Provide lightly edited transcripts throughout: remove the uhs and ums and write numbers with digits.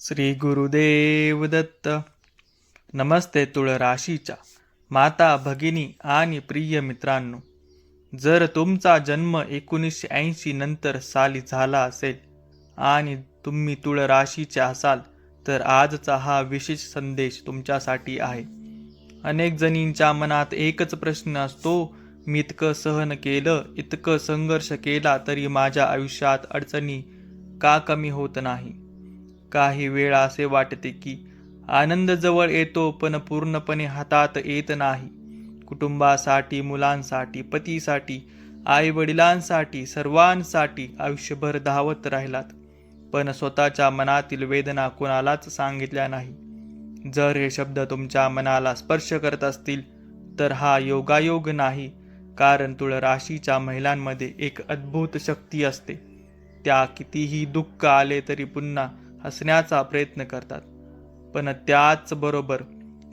श्री गुरुदेव दत्त. नमस्ते तुळ राशीच्या माता भगिनी आणि प्रिय मित्रांनो, जर तुमचा जन्म 1980 नंतर साली झाला असेल आणि तुम्ही तुळ राशीचे असाल तर आजचा हा विशेष संदेश तुमच्यासाठी आहे. अनेक जणींच्या मनात एकच प्रश्न असतो, मी इतकं सहन केलं, इतकं संघर्ष केला, तरी माझ्या आयुष्यात अडचणी का कमी होत नाही. काही वेळा असे वाटते की आनंद जवळ येतो पण पूर्णपणे हातात येत नाही. कुटुंबासाठी, मुलांसाठी, पतीसाठी, आई वडिलांसाठी, सर्वांसाठी आयुष्यभर धावत राहिलात, पण स्वतःच्या मनातील वेदना कोणालाच सांगितल्या नाही. जर हे शब्द तुमच्या मनाला स्पर्श करत असतील तर हा योगायोग नाही, कारण तुळ राशीच्या महिलांमध्ये एक अद्भुत शक्ती असते. त्या कितीही दुःख आले तरी पुन्हा हसण्याचा प्रयत्न करतात, पण त्याचबरोबर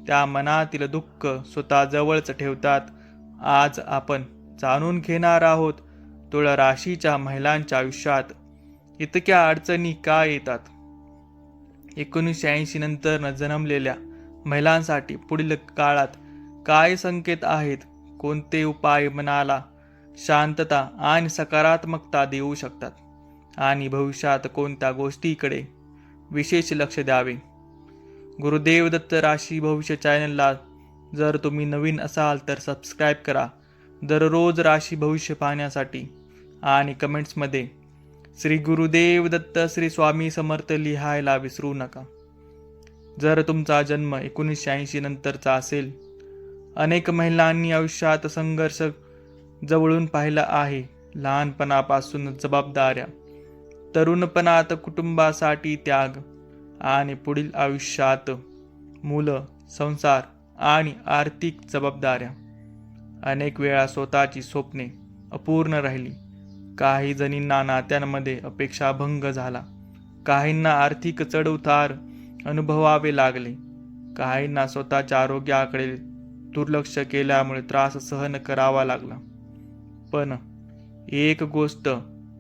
त्या मनातील दुःख स्वतःजवळच ठेवतात. आज आपण जाणून घेणार आहोत तुळ राशीच्या महिलांच्या आयुष्यात इतक्या अडचणी का येतात. 1980 नंतर जन्मलेल्या महिलांसाठी पुढील काळात काय संकेत आहेत, कोणते उपाय मनाला शांतता आणि सकारात्मकता देऊ शकतात, आणि भविष्यात कोणत्या गोष्टीकडे विशेष लक्ष द्यावे. गुरुदेव दत्त राशी भविष्य चॅनलला जर तुम्ही नवीन असाल तर सबस्क्राईब करा दररोज राशी भविष्य पाहण्यासाठी, आणि कमेंट्समध्ये श्री गुरुदेव दत्त, श्री स्वामी समर्थ लिहायला विसरू नका. जर तुमचा जन्म 1980 नंतरचा असेल, अनेक महिलांनी आयुष्यात संघर्ष जवळून पाहिला आहे. लहानपणापासून जबाबदाऱ्या, तरुणपणात कुटुंबासाठी त्याग, आणि पुढील आयुष्यात मुलं, संसार आणि आर्थिक जबाबदाऱ्या. अनेक वेळा स्वतःची स्वप्ने अपूर्ण राहिली. काही जणींना नात्यांमध्ये अपेक्षाभंग झाला, काहींना आर्थिक चढउतार अनुभवावे लागले, काहींना स्वतःच्या आरोग्याकडे दुर्लक्ष केल्यामुळे त्रास सहन करावा लागला. पण एक गोष्ट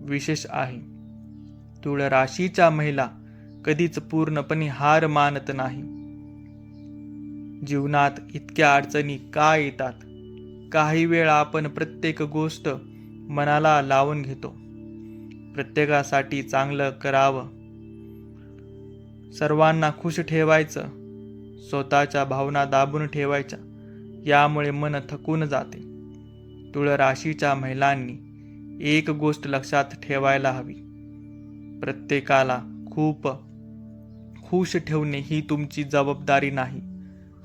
विशेष आहे, तुळ राशीच्या महिला कधीच पूर्णपणे हार मानत नाही. जीवनात इतक्या अडचणी का येतात? काही वेळा आपण प्रत्येक गोष्ट मनाला लावून घेतो, प्रत्येकासाठी चांगलं करावं, सर्वांना खुश ठेवायचं, स्वतःच्या भावना दाबून ठेवायच्या, यामुळे मन थकून जाते. तुळ राशीच्या महिलांनी एक गोष्ट लक्षात ठेवायला हवी, प्रत्येकाला खूप खुश ठेवणे ही तुमची जबाबदारी नाही.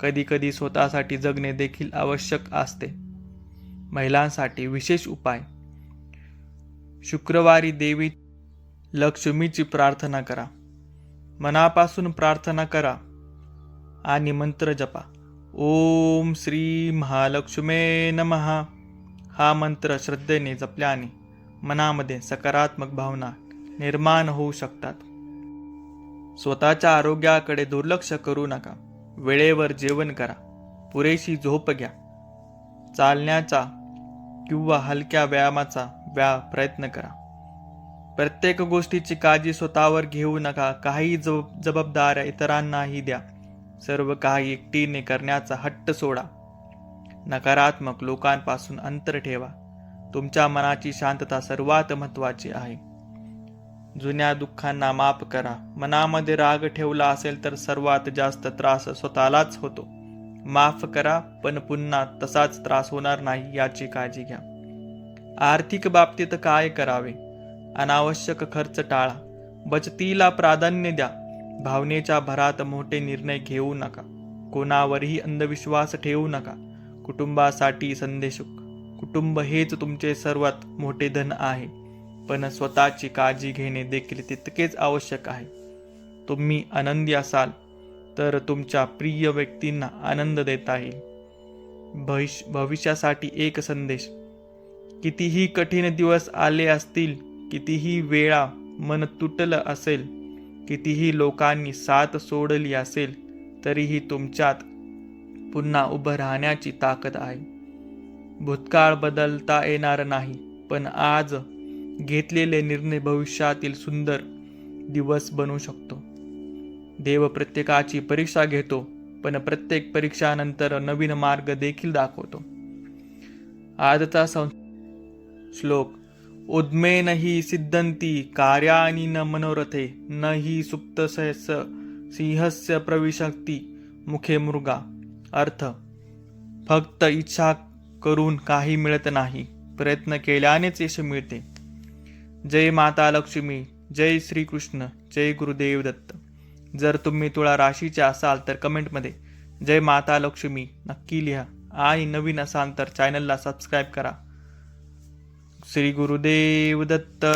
कधी कधी स्वतःसाठी जगणे देखील आवश्यक असते. महिलांसाठी विशेष उपाय: शुक्रवारी देवी लक्ष्मीची प्रार्थना करा, मनापासून प्रार्थना करा आणि मंत्र जपा. ओम श्री महालक्ष्मे नमः हा मंत्र श्रद्धेने जपल्याने मनामध्ये सकारात्मक भावना निर्माण होऊ शकतात. स्वतःच्या आरोग्याकडे दुर्लक्ष करू नका. वेळेवर जेवण करा, पुरेशी झोप घ्या, चालण्याचा किंवा हलक्या व्यायामाचा प्रयत्न करा. प्रत्येक गोष्टीची काळजी स्वतःवर घेऊ नका. काही जबाबदाऱ्या इतरांनाही द्या. सर्व काही एकटीने करण्याचा हट्ट सोडा. नकारात्मक लोकांपासून अंतर ठेवा. तुमच्या मनाची शांतता सर्वात महत्त्वाची आहे. जुन्या दुःखांना माफ करा. मनामध्ये राग ठेवला असेल तर सर्वात जास्त त्रास स्वतःलाच होतो. माफ करा, पण पुन्हा तसाच त्रास होणार नाही याची काळजी घ्या. आर्थिक बाबतीत काय करावे? अनावश्यक खर्च टाळा, बचतीला प्राधान्य द्या. भावनेच्या भरात मोठे निर्णय घेऊ नका. कोणावरही अंधविश्वास ठेवू नका. कुटुंबासाठी संदेश: कुटुंब हेच तुमचे सर्वात मोठे धन आहे, पण स्वतःची काळजी घेणे देखील तितकेच आवश्यक आहे. तुम्ही आनंदी असाल तर तुमच्या प्रिय व्यक्तींना आनंद देता येईल. भविष्यासाठी एक संदेश: कितीही कठीण दिवस आले असतील, कितीही वेळा मन तुटलं असेल, कितीही लोकांनी साथ सोडली असेल, तरीही तुमच्यात पुन्हा उभं राहण्याची ताकद आहे. भूतकाळ बदलता येणार नाही, पण आज घेतलेले निर्णय भविष्यातील सुंदर दिवस बनू शकतो. देव प्रत्येकाची परीक्षा घेतो, पण प्रत्येक परीक्षानंतर नवीन मार्ग देखील दाखवतो. आजचा श्लोक. उद्मेन हि सिद्धंती कार्याणि न मनोरथे न हि सुप्तस्य सिंहस्य प्रविशक्ती मुखे मृगा. अर्थ. फक्त इच्छा करून काही मिळत नाही, प्रयत्न केल्यानेच यश मिळते. जय माता लक्ष्मी, जय श्रीकृष्ण, जय गुरुदेव दत्त. जर तुम्ही तुळा राशीचे असाल तर कमेंटमध्ये जय माता लक्ष्मी नक्की लिहा आणि नवीन असाल तर चॅनलला सबस्क्राईब करा. श्री गुरुदेव दत्त.